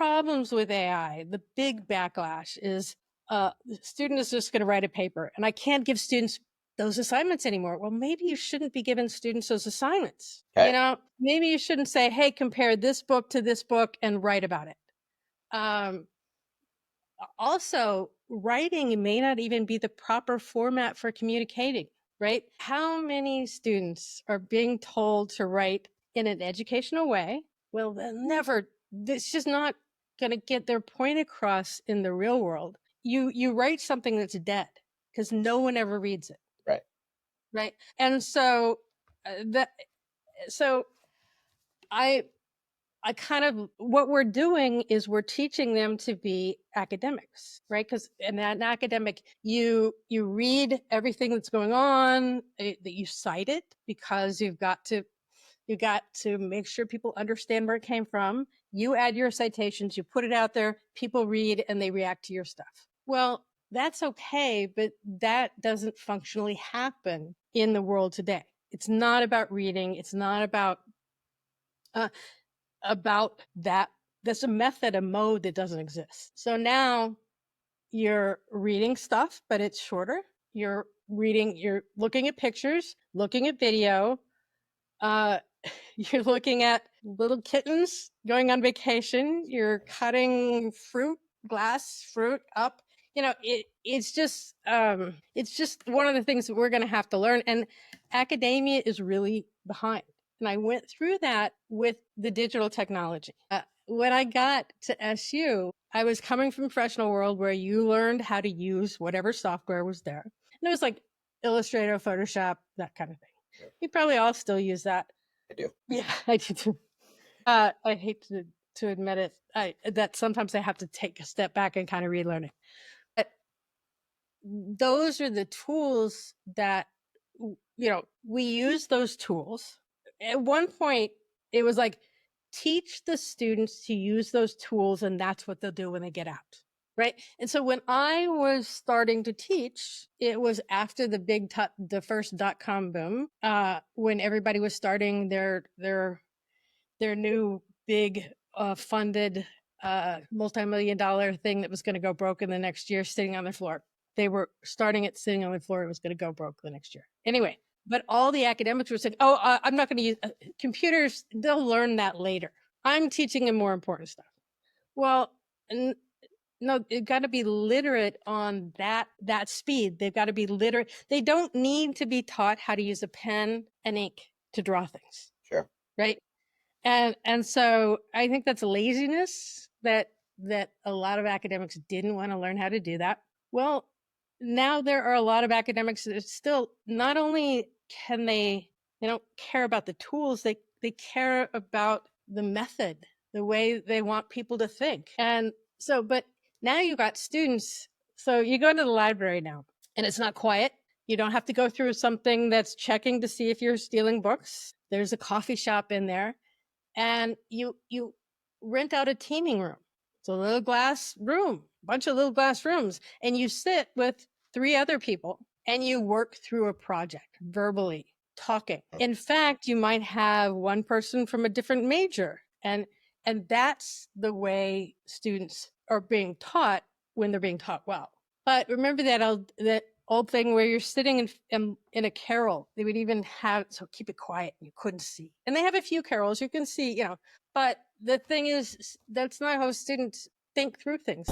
problems with AI, the big backlash is the student is just going to write a paper and I can't give students those assignments anymore. Well, maybe you shouldn't be giving students those assignments. Okay. Maybe you shouldn't say, hey, compare this book to this book and write about it. Also, writing may not even be the proper format for communicating, right? How many students are being told to write in an educational way? Well, it's just not going to get their point across in the real world. You write something that's dead because no one ever reads it. Right. Right. And so so I kind of, what we're doing is we're teaching them to be academics, right? Because in an academic, you read everything that's going on, that you cite it because you got to make sure people understand where it came from. You add your citations, you put it out there, people read and they react to your stuff. Well, that's okay, but that doesn't functionally happen in the world today. It's not about reading. It's not about that. There's a method, a mode that doesn't exist. So now you're reading stuff, but it's shorter. You're looking at pictures, looking at video. You're looking at little kittens going on vacation. You're cutting glass fruit up. It's just one of the things that we're going to have to learn. And academia is really behind. And I went through that with the digital technology. When I got to SU, I was coming from professional world where you learned how to use whatever software was there. And it was like Illustrator, Photoshop, that kind of thing. Yeah. You probably all still use that. I do. Yeah, I do too. I hate to admit it, that sometimes I have to take a step back and kind of relearn it. But those are the tools that, we use those tools. At one point, it was like, teach the students to use those tools, and that's what they'll do when they get out. Right. And so when I was starting to teach, it was after the first .com boom, when everybody was starting their new big funded multi-million-dollar thing that was going to go broke in the next year, sitting on the floor. They were starting it sitting on the floor. It was going to go broke the next year. Anyway, but all the academics were saying, I'm not going to use computers. They'll learn that later. I'm teaching them more important stuff. Well, no, they've got to be literate on that speed. They've got to be literate. They don't need to be taught how to use a pen and ink to draw things. Sure. Right. And so I think that's laziness that a lot of academics didn't want to learn how to do that. Well, now there are a lot of academics that still, not only can they don't care about the tools, they care about the method, the way they want people to think. And so, but now you've got students. So you go into the library now and it's not quiet. You don't have to go through something that's checking to see if you're stealing books. There's a coffee shop in there. And you rent out a teaming room. It's a little glass room, a bunch of little glass rooms, and you sit with 3 other people and you work through a project verbally, talking. In fact, you might have one person from a different major, and that's the way students are being taught when they're being taught well. But remember that old thing where you're sitting in a carrel. They would even have, so keep it quiet, you couldn't see. And they have a few carrels you can see, but the thing is, that's not how students think through things.